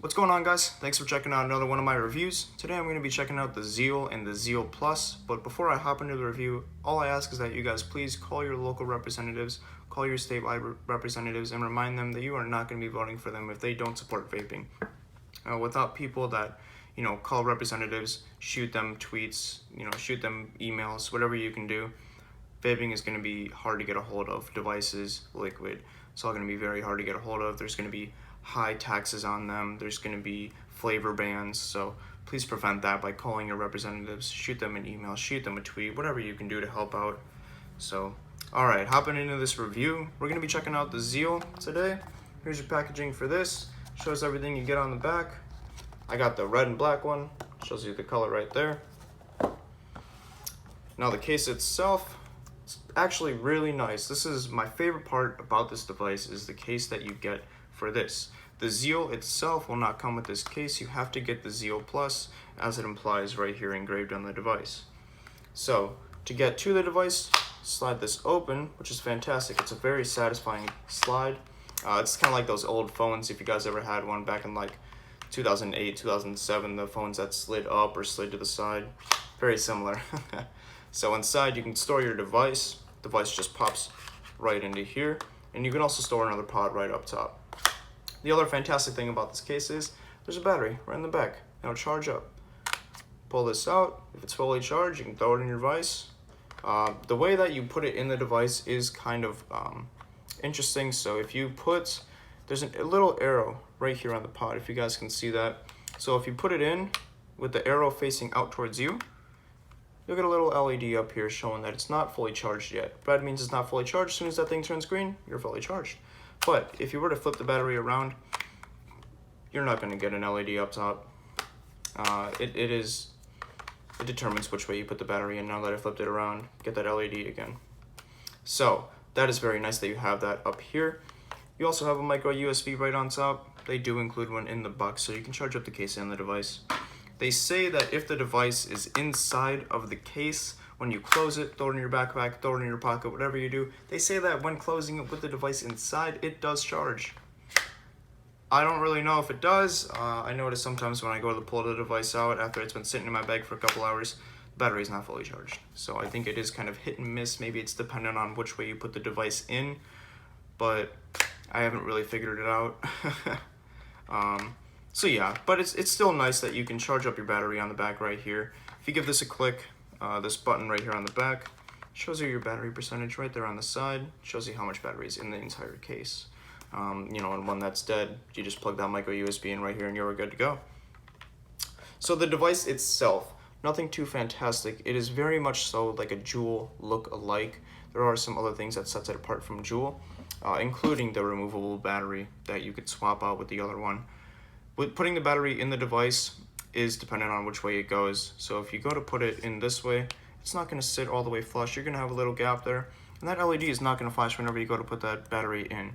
What's going on, guys? Thanks for checking out another one of my reviews. Today I'm going to be checking out the Zeal and the Zeal Plus, but before I hop into the review, all I ask is that you guys please call your local representatives, call your statewide representatives, and remind them that you are not going to be voting for them if they don't support vaping. Without people that, call representatives, shoot them tweets, shoot them emails, whatever you can do, vaping is going to be hard to get a hold of. Devices, liquid, it's all going to be very hard to get a hold of. There's going to be high taxes on them. There's going to be flavor bans, so please prevent that by calling your representatives. Shoot them an email, shoot them a tweet, whatever you can do to help out. So, alright, hopping into this review, we're going to be checking out the Zeal today. Here's your packaging for this. Shows everything you get on the back. I got the red and black one. Shows you the color right there. Now the case itself, it's actually really nice. This is my favorite part about this device, is the case that you get for this. The Zeal itself will not come with this case. You have to get the Zeal Plus, as it implies right here engraved on the device. So to get to the device, slide this open, which is fantastic. It's a very satisfying slide. It's kind of like those old phones, if you guys ever had one back in like 2008, 2007, the phones that slid up or slid to the side. Very similar. So inside you can store your device. The device just pops right into here, and you can also store another pod right up top. The other fantastic thing about this case is there's a battery right in the back. It'll charge up. Pull this out. If it's fully charged, you can throw it in your device. The way that you put it in the device is kind of interesting. So if you put, there's a little arrow right here on the pod, if you guys can see that. So if you put it in with the arrow facing out towards you, you'll get a little LED up here showing that it's not fully charged yet. That means it's not fully charged. As soon as that thing turns green, you're fully charged. But if you were to flip the battery around, you're not going to get an LED up top. It determines which way you put the battery in. Now that I flipped it around, get that LED again. So that is very nice that you have that up here. You also have a micro USB right on top. They do include one in the box, so you can charge up the case and the device. They say that if the device is inside of the case, when you close it, throw it in your backpack, throw it in your pocket, whatever you do, they say that when closing it with the device inside, it does charge. I don't really know if it does. I notice sometimes when I go to pull the device out after it's been sitting in my bag for a couple hours, the battery's not fully charged. So I think it is kind of hit and miss. Maybe it's dependent on which way you put the device in, but I haven't really figured it out. So yeah, but it's still nice that you can charge up your battery on the back right here. If you give this a click, this button right here on the back shows you your battery percentage right there on the side. Shows you how much battery is in the entire case. And one that's dead, you just plug that micro USB in right here and you're good to go. So the device itself, nothing too fantastic. It is very much so like a Juul look-alike. There are some other things that sets it apart from Juul, including the removable battery that you could swap out with the other one. With putting the battery in the device is dependent on which way it goes. So if you go to put it in this way, it's not going to sit all the way flush. You're going to have a little gap there, and that LED is not going to flash whenever you go to put that battery in.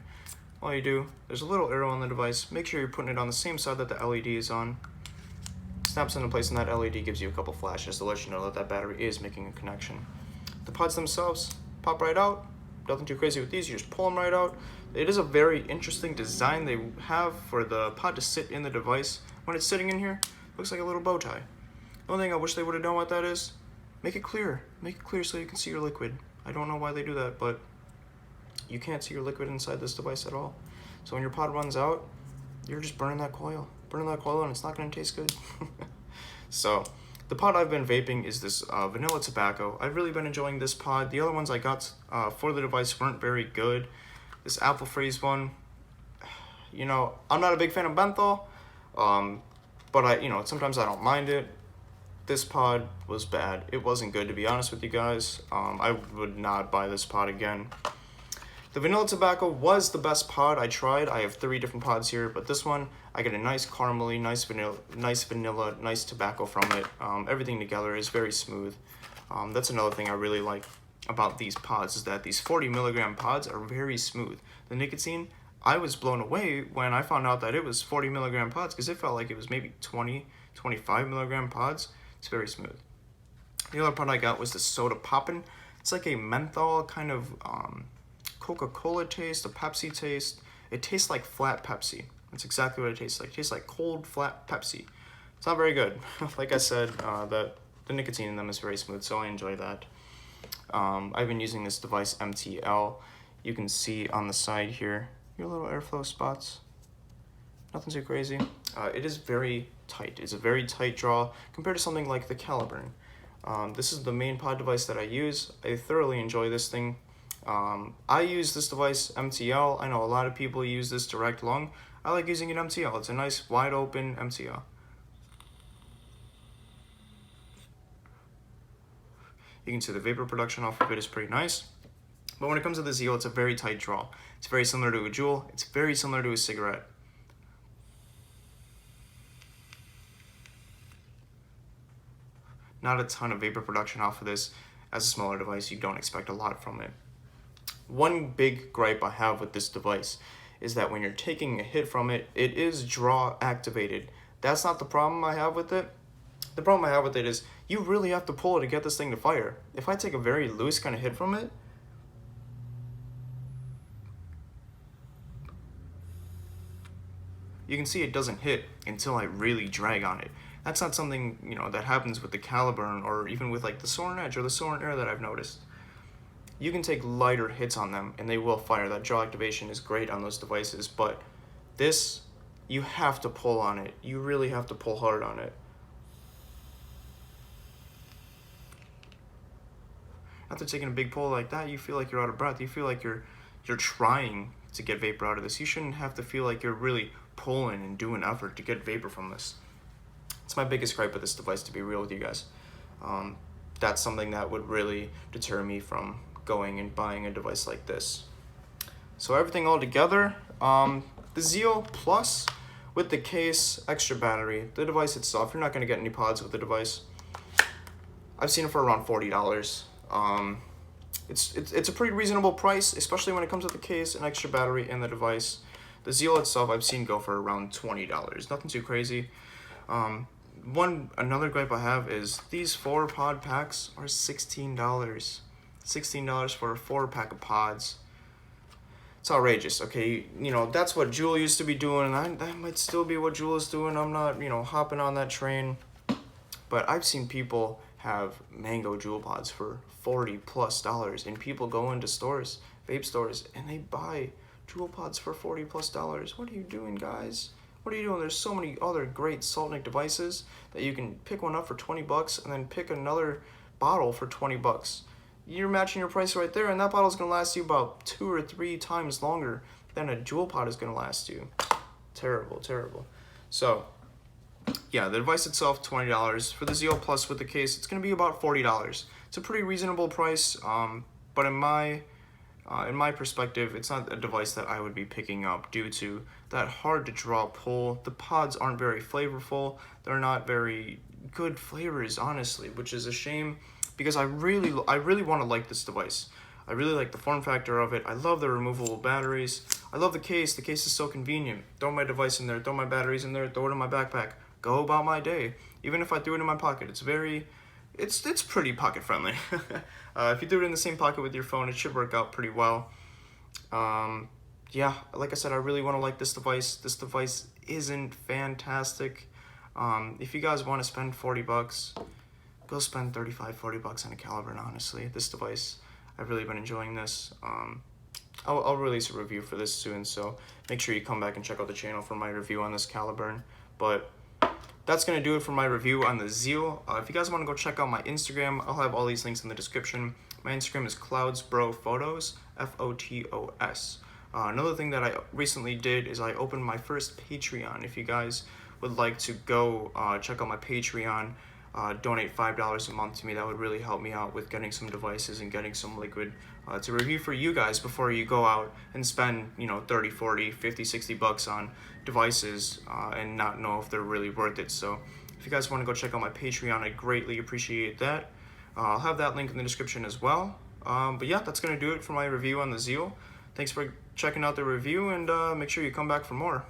All you do, there's a little arrow on the device. Make sure you're putting it on the same side that the LED is on. Snaps into place, and that LED gives you a couple flashes to let you know that that battery is making a connection. The pods themselves pop right out. Nothing too crazy with these. You just pull them right out. It is a very interesting design they have for the pod to sit in the device. When it's sitting in here, it looks like a little bow tie. The only thing I wish they would have done what that is, make it clear. Make it clear so you can see your liquid. I don't know why they do that, but you can't see your liquid inside this device at all. So when your pod runs out, you're just burning that coil. Burning that coil, and it's not going to taste good. So the pod I've been vaping is this vanilla tobacco. I've really been enjoying this pod. The other ones I got for the device weren't very good. This apple freeze one, I'm not a big fan of menthol, but sometimes I don't mind it. This pod was bad. It wasn't good, to be honest with you guys. I would not buy this pod again. The vanilla tobacco was the best pod I tried. I have 3 different pods here, but this one, I get a nice caramely, nice vanilla, nice tobacco from it. Everything together is very smooth. That's another thing I really like about these pods, is that these 40 milligram pods are very smooth. The nicotine, I was blown away when I found out that it was 40 milligram pods, because it felt like it was maybe 20, 25 milligram pods. It's very smooth. The other pod I got was the Soda Poppin'. It's like a menthol kind of Coca-Cola taste, a Pepsi taste. It tastes like flat Pepsi. That's exactly what it tastes like. It tastes like cold, flat Pepsi. It's not very good. Like I said, the nicotine in them is very smooth, so I enjoy that. I've been using this device MTL. You can see on the side here your little airflow spots. Nothing too crazy. It is very tight. It's a very tight draw compared to something like the Caliburn. This is the main pod device that I use. I thoroughly enjoy this thing. I use this device MTL. I know a lot of people use this direct lung. I like using an MTL. It's a nice wide open MTL. You can see the vapor production off of it is pretty nice. But when it comes to the Zeal, it's a very tight draw. It's very similar to a Juul. It's very similar to a cigarette. Not a ton of vapor production off of this. As a smaller device, you don't expect a lot from it. One big gripe I have with this device is that when you're taking a hit from it, it is draw activated. That's not the problem I have with it. The problem I have with it is you really have to pull it to get this thing to fire. If I take a very loose kind of hit from it, you can see it doesn't hit until I really drag on it. That's not something, that happens with the Caliburn or even with like the Soarin' Edge or the Soarin' Air that I've noticed. You can take lighter hits on them and they will fire. That draw activation is great on those devices, but this, you have to pull on it. You really have to pull hard on it. After taking a big pull like that, you feel like you're out of breath. You feel like you're trying to get vapor out of this. You shouldn't have to feel like you're really pulling and doing effort to get vapor from this. It's my biggest gripe with this device, to be real with you guys. That's something that would really deter me from going and buying a device like this. So everything all together, the Zeal Plus with the case, extra battery, the device itself, you're not going to get any pods with the device. I've seen it for around $40. It's a pretty reasonable price, especially when it comes with the case, an extra battery, and the device. The Zeal itself I've seen go for around $20. Nothing too crazy. Another gripe I have is these 4 pod packs are $16. $16 for a 4-pack of pods. It's outrageous, okay? That's what Juul used to be doing, and that might still be what Juul is doing. I'm not, hopping on that train. But I've seen people have mango Juul pods for $40+ and people go into stores, vape stores, and they buy Juul pods for $40+. What are you doing, guys? What are you doing? There's so many other great Saltnik devices that you can pick one up for $20 and then pick another bottle for $20. You're matching your price right there, and that bottle is going to last you about 2 or 3 times longer than a Juul pod is going to last you. Terrible, terrible. So, yeah, the device itself, $20. For the Zeal Plus with the case, it's going to be about $40. It's a pretty reasonable price, but in my perspective, it's not a device that I would be picking up due to that hard to draw pull. The pods aren't very flavorful. They're not very good flavors, honestly, which is a shame because I really want to like this device. I really like the form factor of it. I love the removable batteries. I love the case. The case is so convenient. Throw my device in there, throw my batteries in there, throw it in my backpack. Go about my day. Even if I threw it in my pocket, it's pretty pocket friendly. If you threw it in the same pocket with your phone, it should work out pretty well. Yeah, like I said, I really want to like this device. This device isn't fantastic. If you guys want to spend $40, go spend $35-40 on a Caliburn, honestly. This device, I've really been enjoying this. I'll release a review for this soon, so make sure you come back and check out the channel for my review on this Caliburn. But that's going to do it for my review on the Zeal. If you guys want to go check out my Instagram, I'll have all these links in the description. My Instagram is cloudsbrophotos, Photos. Another thing that I recently did is I opened my first Patreon. If you guys would like to go check out my Patreon, donate $5 a month to me. That would really help me out with getting some devices and getting some liquid to review for you guys before you go out and spend 30, 40, 50, 60 bucks on devices and not know if they're really worth it. So if you guys want to go check out my Patreon, I'd greatly appreciate that. I'll have that link in the description as well. But yeah, that's going to do it for my review on the Zeal. Thanks for checking out the review, and make sure you come back for more.